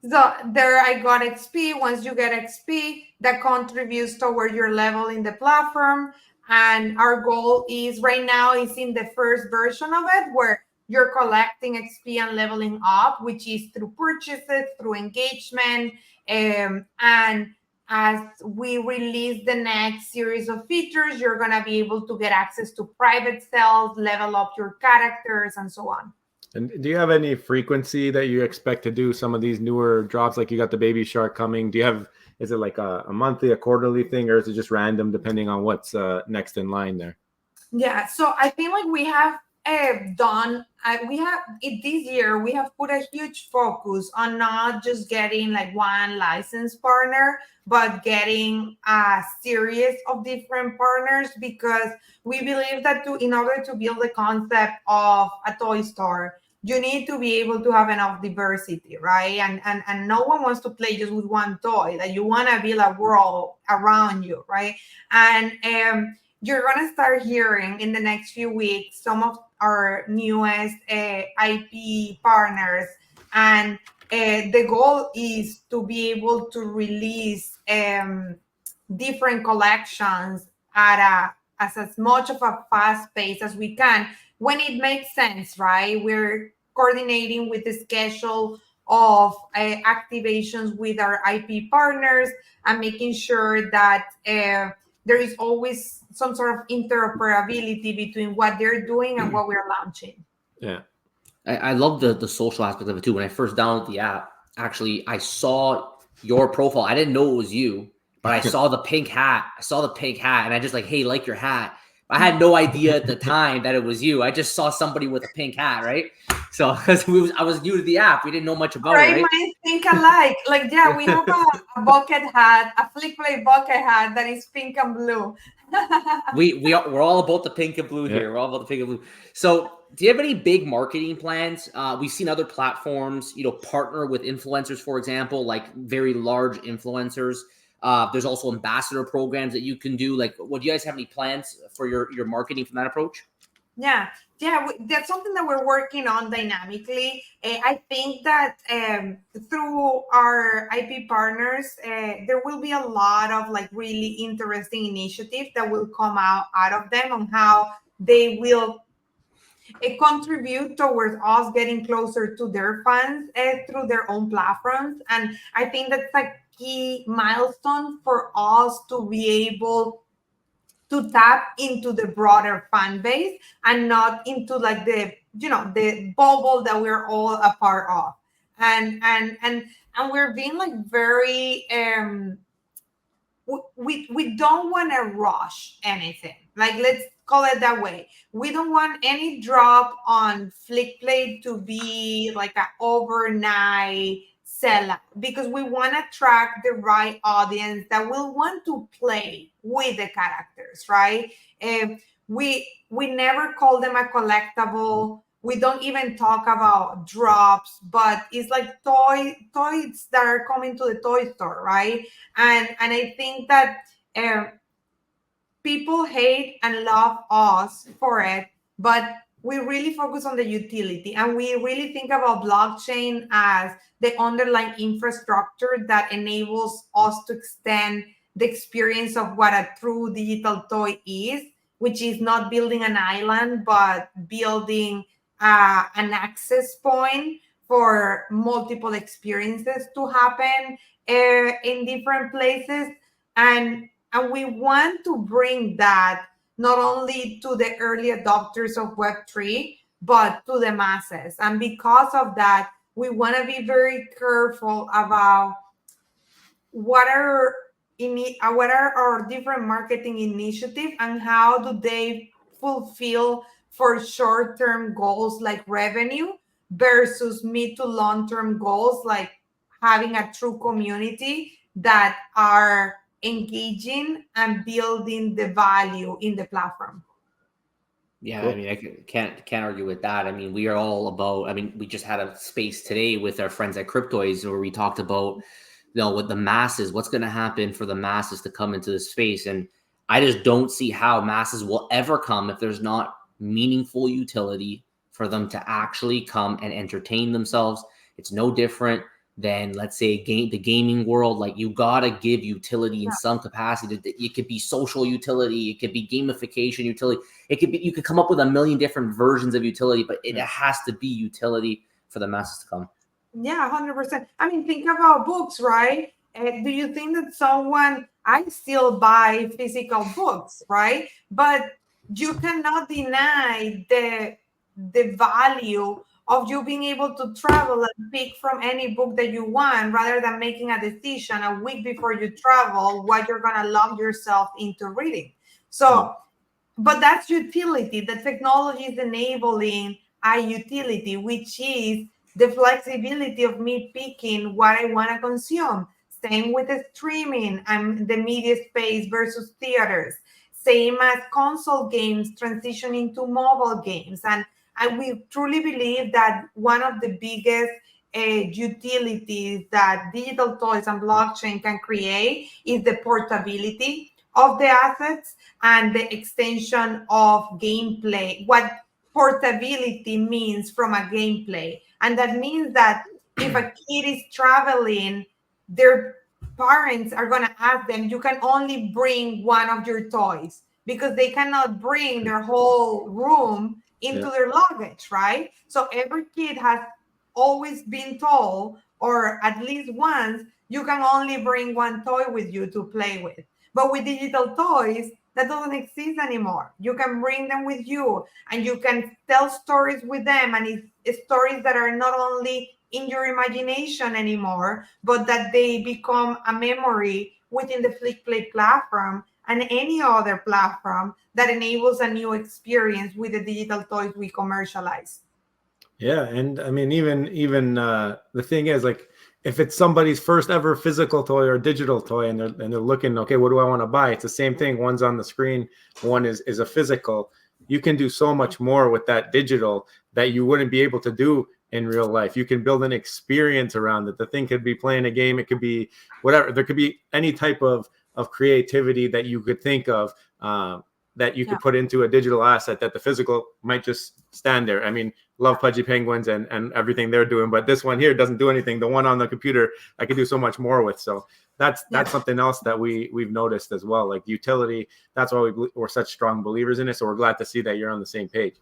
So there I got XP. Once you get XP, that contributes toward your level in the platform. And our goal is right now is in the first version of it where you're collecting XP and leveling up, which is through purchases, through engagement. And as we release the next series of features, you're going to be able to get access to private sales, level up your characters, and so on. And do you have any frequency that you expect to do some of these newer drops? Like you got the Baby Shark coming. Is it like a monthly, a quarterly thing, or is it just random depending on what's next in line there? Yeah, so I think like we have this year, we have put a huge focus on not just getting like one license partner, but getting a series of different partners, because we believe that in order to build the concept of a toy store, you need to be able to have enough diversity, right? And no one wants to play just with one toy. That you want to build a world around you, right? And you're going to start hearing in the next few weeks some of our newest IP partners, and the goal is to be able to release different collections at as much of a fast pace as we can when it makes sense, right? We're coordinating with the schedule of activations with our IP partners and making sure that there is always some sort of interoperability between what they're doing and what we're launching. Yeah. I love the social aspect of it too. When I first downloaded the app, actually, I saw your profile. I didn't know it was you, but I saw the pink hat. And I just like, hey, like your hat. I had no idea at the time that it was you. I just saw somebody with a pink hat, right? So because I was new to the app, we didn't know much about it, right? Mine think alike. Like, yeah, we have a bucket hat, a Flickplay bucket hat that is pink and blue. We're all about the pink and blue here. We're all about the pink and blue. So, do you have any big marketing plans? We've seen other platforms, partner with influencers, for example, like very large influencers. There's also ambassador programs that you can do. Like, do you guys have any plans for your marketing from that approach? Yeah, that's something that we're working on dynamically. I think that through our IP partners, there will be a lot of like really interesting initiatives that will come out of them on how they will contribute towards us getting closer to their fans through their own platforms. And I think that's a key milestone for us to be able to tap into the broader fan base and not into like the bubble that we're all a part of. And we're being like very we don't want to rush anything. Like, let's call it that way. We don't want any drop on Flickplay to be like an overnight sellout, because we want to attract the right audience that will want to play with the characters, right? We never call them a collectible. We don't even talk about drops, but it's like toys that are coming to the toy store, right? And I think that people hate and love us for it, but we really focus on the utility, and we really think about blockchain as the underlying infrastructure that enables us to extend the experience of what a true digital toy is, which is not building an island, but building an access point for multiple experiences to happen in different places. And we want to bring that not only to the early adopters of Web3, but to the masses. And because of that, we want to be very careful about what are our different marketing initiatives and how do they fulfill for short-term goals like revenue versus mid to long-term goals like having a true community that are engaging and building the value in the platform. Yeah, cool. I mean, I can't argue with that. I mean, we are all about, I mean, we just had a space today with our friends at Cryptoids where we talked about, with the masses, what's going to happen for the masses to come into this space. And I just don't see how masses will ever come if there's not meaningful utility for them to actually come and entertain themselves. It's no different than, let's say, the gaming world. Like, you gotta give utility in some capacity. It could be social utility, it could be gamification utility, it could be, you could come up with a million different versions of utility, but it has to be utility for the masses to come. Yeah, 100%. I mean, think about books, right? Do you think that I still buy physical books, right? But you cannot deny the value of you being able to travel and pick from any book that you want, rather than making a decision a week before you travel what you're going to log yourself into reading. So, but that's utility. The technology is enabling a utility, which is the flexibility of me picking what I want to consume. Same with the streaming and the media space versus theaters. Same as console games transitioning to mobile games. And we truly believe that one of the biggest utilities that digital toys and blockchain can create is the portability of the assets and the extension of gameplay. What portability means from a gameplay. And that means that if a kid is traveling, their parents are going to ask them, you can only bring one of your toys, because they cannot bring their whole room into their luggage, right? So every kid has always been told, or at least once, you can only bring one toy with you to play with. But with digital toys, that doesn't exist anymore. You can bring them with you, and you can tell stories with them, and it's stories that are not only in your imagination anymore, but that they become a memory within the Flickplay platform and any other platform that enables a new experience with the digital toys we commercialize. Yeah, and I mean, even the thing is, like, if it's somebody's first ever physical toy or digital toy, and they're looking, okay, what do I want to buy? It's the same thing. One's on the screen, one is a physical. You can do so much more with that digital that you wouldn't be able to do in real life. You can build an experience around it. The thing could be playing a game. It could be whatever. There could be any type of creativity that you could think of, that you could put into a digital asset that the physical might just stand there. I mean, love Pudgy Penguins and everything they're doing, but this one here doesn't do anything. The one on the computer, I could do so much more with. So that's something else that we've noticed as well, like utility. That's why we're such strong believers in it. So we're glad to see that you're on the same page.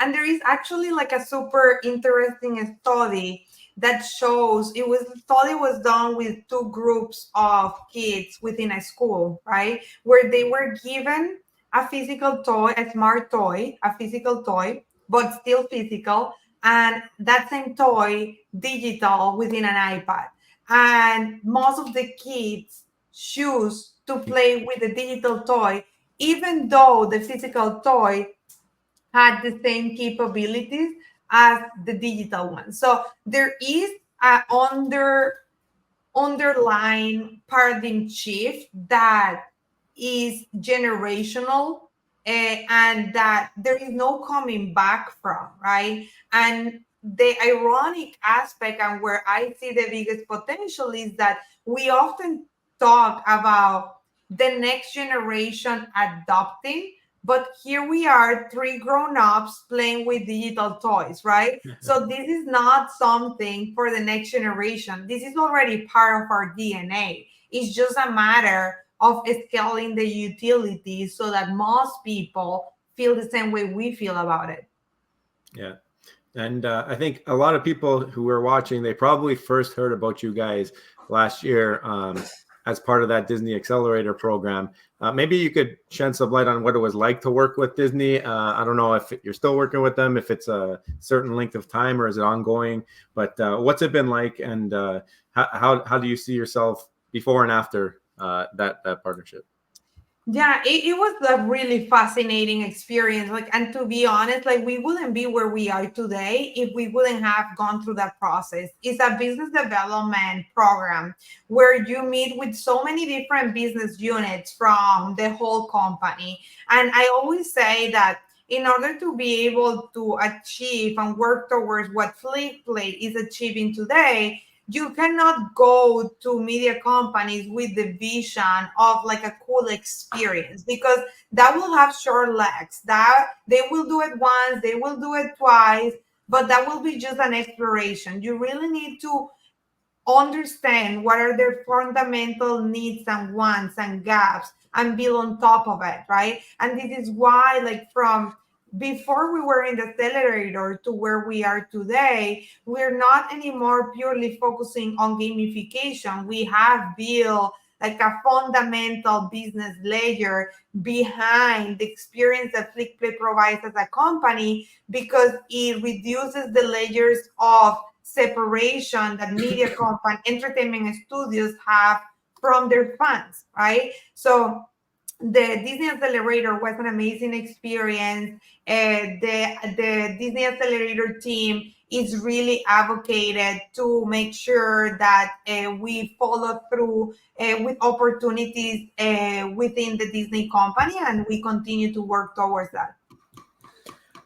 And there is actually like a super interesting study that shows the study was done with 2 groups of kids within a school, right? Where they were given a physical toy, a smart toy, a physical toy, but still physical, and that same toy digital within an iPad. And most of the kids choose to play with the digital toy, even though the physical toy had the same capabilities as the digital one. So there is an underlying paradigm shift that is generational, and that there is no coming back from, right? And the ironic aspect, and where I see the biggest potential, is that we often talk about the next generation adopting, but here we are, 3 grown-ups playing with digital toys, right? So this is not something for the next generation. This is already part of our DNA. It's just a matter of scaling the utility so that most people feel the same way we feel about it. Yeah. And I think a lot of people who were watching, they probably first heard about you guys last year as part of that Disney Accelerator program. Maybe you could shed some light on what it was like to work with Disney. I don't know if you're still working with them, if it's a certain length of time, or is it ongoing? But what's it been like, and how do you see yourself before and after that partnership? Yeah, it was a really fascinating experience. Like, and to be honest, like, we wouldn't be where we are today if we wouldn't have gone through that process. It's a business development program where you meet with so many different business units from the whole company. And I always say that in order to be able to achieve and work towards what Flickplay is achieving today, you cannot go to media companies with the vision of like a cool experience, because that will have short legs. That they will do it once, they will do it twice, but that will be just an exploration. You really need to understand what are their fundamental needs and wants and gaps, and build on top of it, right? And this is why, like, from before we were in the accelerator to where we are today, we're not anymore purely focusing on gamification. We have built like a fundamental business layer behind the experience that Flickplay provides as a company, because it reduces the layers of separation that media company, entertainment studios have from their fans, right? So the Disney Accelerator was an amazing experience. The Disney Accelerator team is really advocated to make sure that we follow through with opportunities within the Disney company, and we continue to work towards that.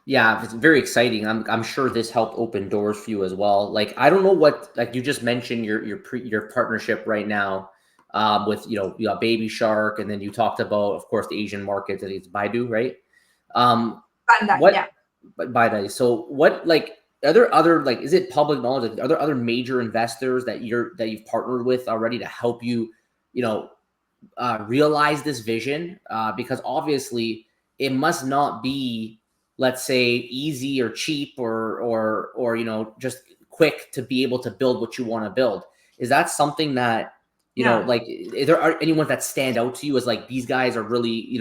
Yeah, it's very exciting. I'm sure this helped open doors for you as well. Like, I don't know what, like you just mentioned your partnership right now with, you got Baby Shark, and then you talked about, of course, the Asian market. I think it's Baidu, right? Panda, What? yeah. by that. So what, like, are there other, like, is it public knowledge? Like, are there other major investors that you've partnered with already to help you, realize this vision? Because obviously it must not be, let's say, easy or cheap or just quick to be able to build what you want to build. Is that something that like, is there anyone that stand out to you as like, these guys are really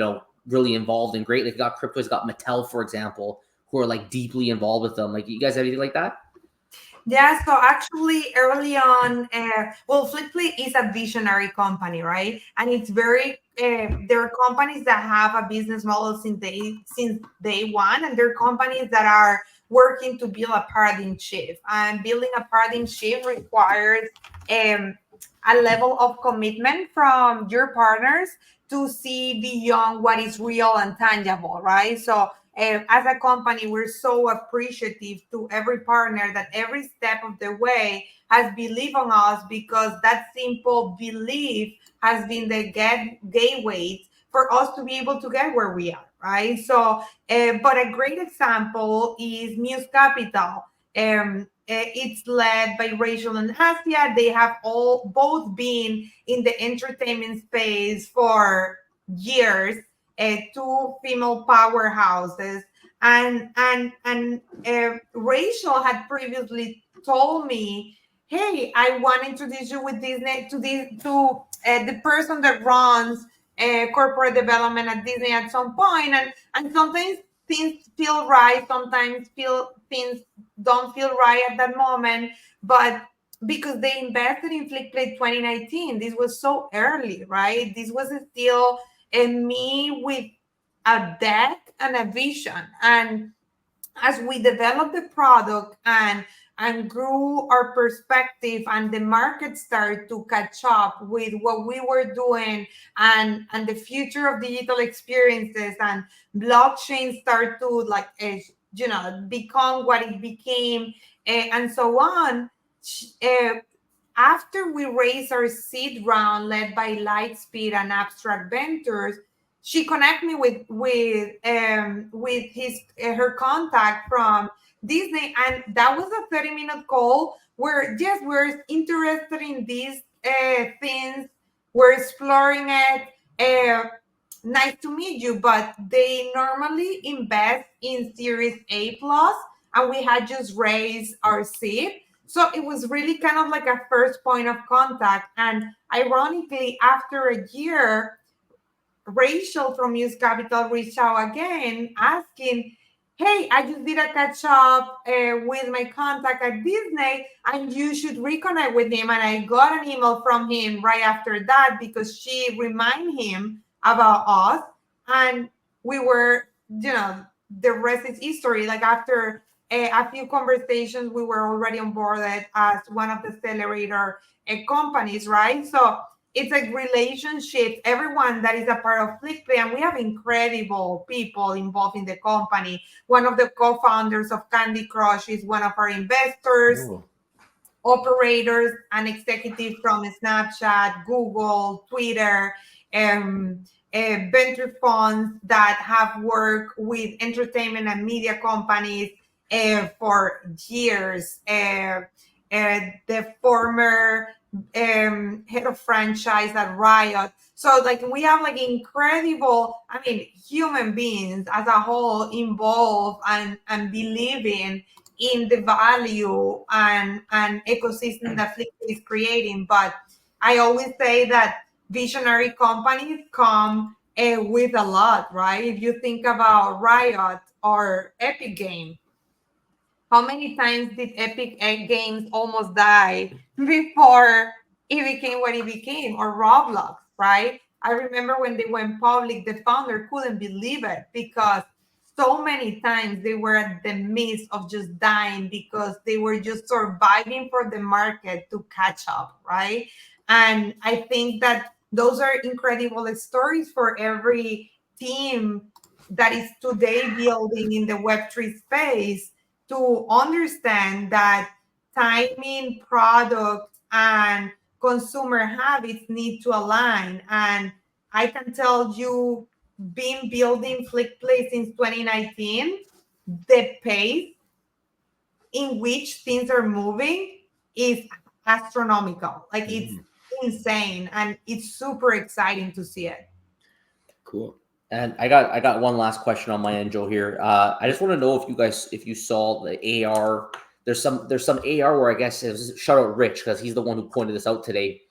really involved and great? Like, you got crypto's got Mattel, for example, who are like deeply involved with them. Like, you guys have anything like that? Yeah, so actually early on, Flickplay is a visionary company, right? And it's very, there are companies that have a business model since day one, and there are companies that are working to build a paradigm shift. And building a paradigm shift requires a level of commitment from your partners to see beyond what is real and tangible, right? So as a company, we're so appreciative to every partner that every step of the way has believed on us, because that simple belief has been the gateway for us to be able to get where we are, right? So, but a great example is Muse Capital. It's led by Rachel and Asia. They have both been in the entertainment space for years. Two female powerhouses, and Rachel had previously told me, "Hey, I want to introduce you with Disney to the person that runs corporate development at Disney at some point." And sometimes things feel right, sometimes things don't feel right at that moment, but because they invested in Flickplay 2019, this was so early, right? This was still me with a deck and a vision. And as we developed the product and grew our perspective, and the market started to catch up with what we were doing, and the future of digital experiences, and blockchain started to become what it became, and so on. After we raised our seed round led by Lightspeed and Abstract Ventures, she connected me with her contact from Disney, and that was a 30-minute call where, yes, we're interested in these things, we're exploring it. Nice to meet you, but they normally invest in Series A plus, and we had just raised our seed. So it was really kind of like a first point of contact. And ironically, after a year, Rachel from Muse Capital reached out again asking, "Hey, I just did a catch up with my contact at Disney, and you should reconnect with him." And I got an email from him right after that, because she reminded him about us. And we were, the rest is history. Like, after a few conversations, we were already onboarded as one of the accelerator companies, right? So it's like relationships, everyone that is a part of Flickplay, and we have incredible people involved in the company. One of the co-founders of Candy Crush is one of our investors. Ooh. Operators and executives from Snapchat, Google, Twitter, venture funds that have worked with entertainment and media companies for years. The former head of franchise at Riot. So like, we have like incredible, human beings as a whole involved and believing in the value and ecosystem that Flickplay is creating. But I always say that visionary companies come with a lot, right? If you think about Riot or Epic Games, how many times did Epic Games almost die before it became what it became? Or Roblox, right? I remember when they went public, the founder couldn't believe it, because so many times they were at the midst of just dying, because they were just surviving for the market to catch up, right? And I think that those are incredible stories for every team that is today building in the Web3 space, to understand that timing, product, and consumer habits need to align. And I can tell you, been building Flickplay since 2019, the pace in which things are moving is astronomical. Like it's insane, and it's super exciting to see it. Cool. And I got one last question on my end, Joe. Here, I just want to know if you saw the AR. There's some AR where I guess it was, shout out Rich, because he's the one who pointed this out today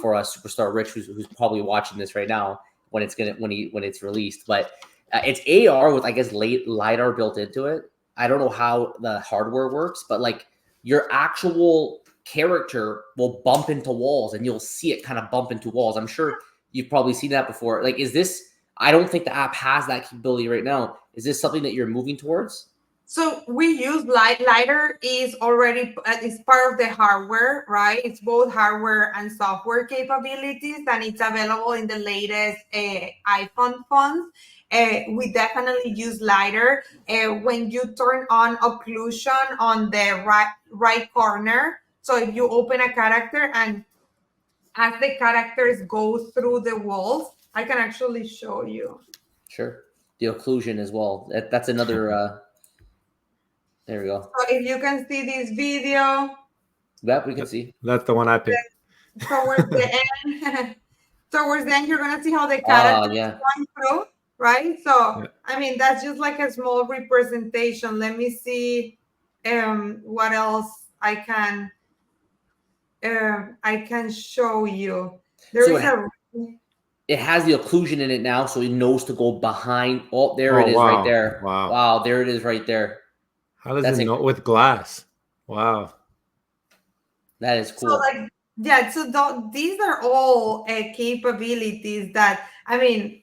for us, Superstar Rich, who's probably watching this right now when it's released. But it's AR with, I guess, LiDAR built into it. I don't know how the hardware works, but like your actual character will bump into walls, and you'll see it kind of bump into walls. I'm sure you've probably seen that before. Like, is this? I don't think the app has that capability right now. Is this something that you're moving towards? So we use LiDAR is already is part of the hardware, right? It's both hardware and software capabilities, and it's available in the latest iPhone phones. We definitely use LiDAR. When you turn on occlusion on the right corner, so if you open a character and as the characters go through the walls, I can actually show you. Sure. The occlusion as well. That's another. There we go. So if you can see this video. Yep, we can see. That's the one I picked. Towards the end, you're gonna see how the character is going through, right? So I mean, that's just like a small representation. Let me see what else I can show you. It has the occlusion in it now, so it knows to go behind. Oh, there it is right there. Wow, there it is right there. How does it know with glass? Wow. That is cool. So these are all capabilities that, I mean,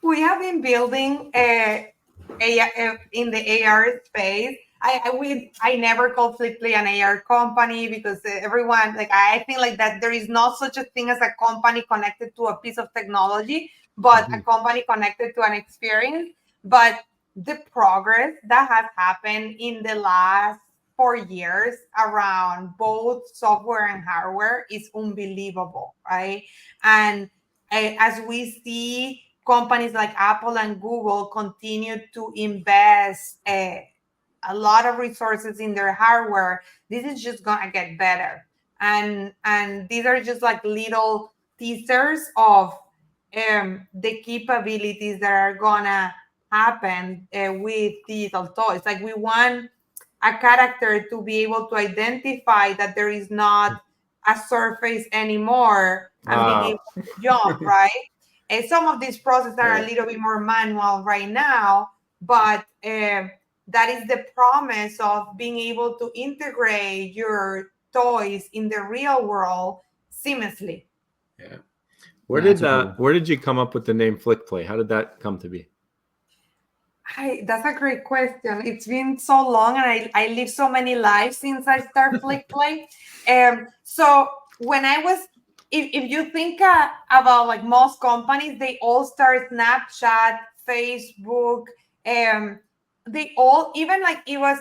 we have been building in the AR space. I never call Flickplay an AR company, because everyone, like, I think like that there is not such a thing as a company connected to a piece of technology, but a company connected to an experience. But the progress that has happened in the last 4 years around both software and hardware is unbelievable, right? And as we see companies like Apple and Google continue to invest a lot of resources in their hardware, this is just gonna get better. And these are just like little teasers of the capabilities that are gonna happen with digital toys. Like, we want a character to be able to identify that there is not a surface anymore and being able to jump, right? And some of these processes are a little bit more manual right now, but that is the promise of being able to integrate your toys in the real world seamlessly. Yeah. Where did you come up with the name Flickplay? How did that come to be? That's a great question. It's been so long, and I lived so many lives since I started Flickplay. So when I was, if you think about like most companies, they all start Snapchat, Facebook, they all, even like it was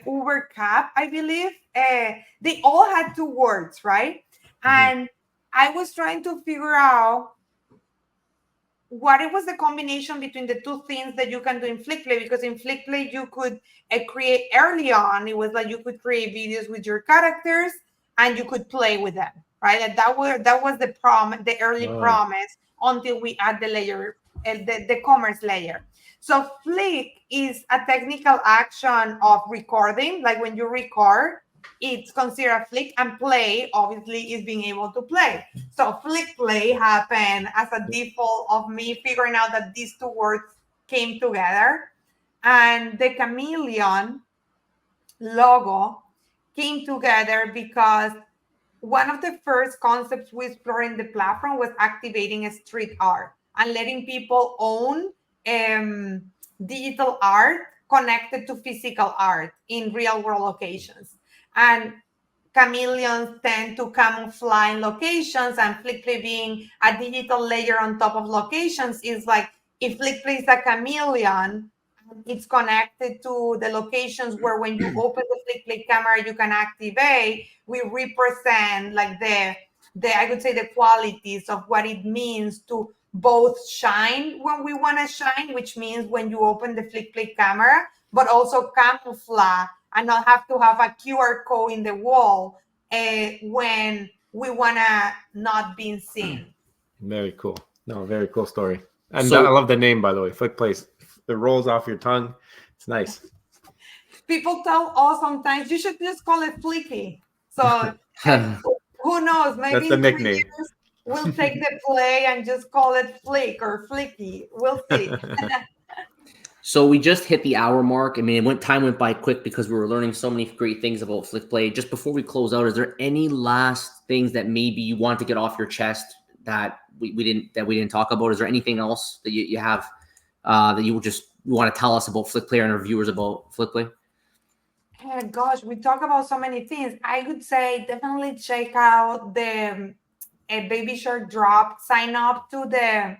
Uber Cap, I believe, they all had 2 words, right? And I was trying to figure out what it was the combination between the 2 things that you can do in Flickplay, because in Flickplay you could create early on. It was like you could create videos with your characters and you could play with them, right? And that was the promise, the early promise, until we add the layer, the commerce layer. So Flick is a technical action of recording. Like when you record, it's considered a flick, and play obviously is being able to play. So Flickplay happened as a default of me figuring out that these 2 words came together, and the chameleon logo came together because one of the first concepts we explored in the platform was activating a street art and letting people own digital art connected to physical art in real world locations. And chameleons tend to camouflage in locations, and Flickplay being a digital layer on top of locations is like, if Flickplay is a chameleon, it's connected to the locations where when you open the Flickplay camera, you can activate. We represent like the I would say the qualities of what it means to both shine when we want to shine, which means when you open the Flickplay camera, but also camouflage and not have to have a QR code in the wall when we want to not be seen. Very cool. No, very cool story. And So- I love the name, by the way. Flickplay. It rolls off your tongue. It's nice. People tell us sometimes you should just call it Flicky. So who knows? Maybe That's the in 3 nickname. years we'll take the play and just call it Flick or Flicky. We'll see. So we just hit the hour mark. I mean, time went by quick because we were learning so many great things about Flickplay. Just before we close out, is there any last things that maybe you want to get off your chest that we didn't talk about? Is there anything else that you have that you want to tell us about Flickplay and our viewers about Flickplay? Gosh, we talk about so many things. I would say definitely check out the Baby Shark Drop. Sign up to the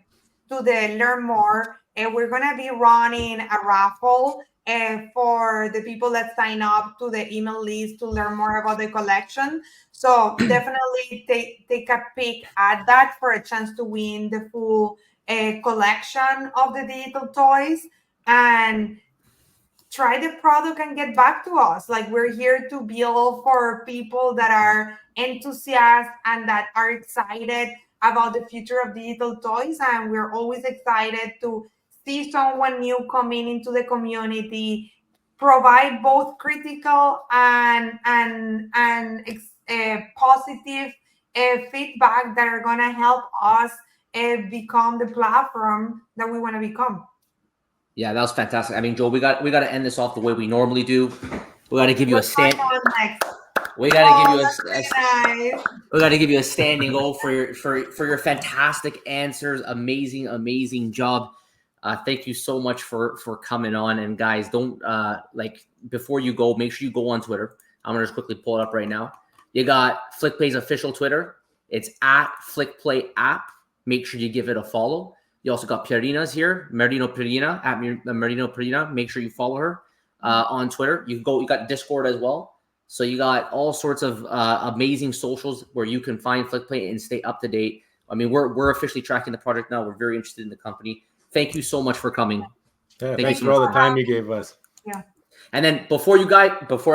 Learn More. We're gonna be running a raffle for the people that sign up to the email list to learn more about the collection. So definitely take a peek at that for a chance to win the full collection of the digital toys, and try the product and get back to us. Like, we're here to build for people that are enthusiastic and that are excited about the future of digital toys. And we're always excited to see someone new coming into the community, provide both critical and positive feedback that are going to help us become the platform that we want to become. Yeah, that was fantastic. I mean, Joel, we got to end this off the way we normally do. We got to give you a stand. We got to give you a standing O for your fantastic answers. Amazing job. Thank you so much for coming on. And guys, don't before you go, make sure you go on Twitter. I'm gonna just quickly pull it up right now. You got Flickplay's official Twitter. It's at Flickplay app. Make sure you give it a follow. You also got Pierina's here, Marino Pierina, at Marino Pierina. Make sure you follow her on Twitter. You got Discord as well. So you got all sorts of amazing socials where you can find Flickplay and stay up to date. I mean, we're officially tracking the project now. We're very interested in the company. Thank you so much for coming. Yeah, thanks for all the time you gave us. Yeah. And then before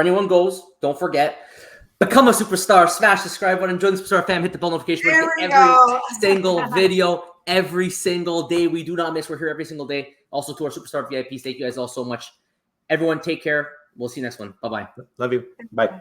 anyone goes, don't forget, become a superstar, smash the subscribe button, join the Superstar fam, hit the bell notification button, every single video, every single day. We do not miss. We're here every single day. Also to our Superstar VIPs, thank you guys all so much. Everyone take care. We'll see you next one. Bye-bye. Love you. Bye.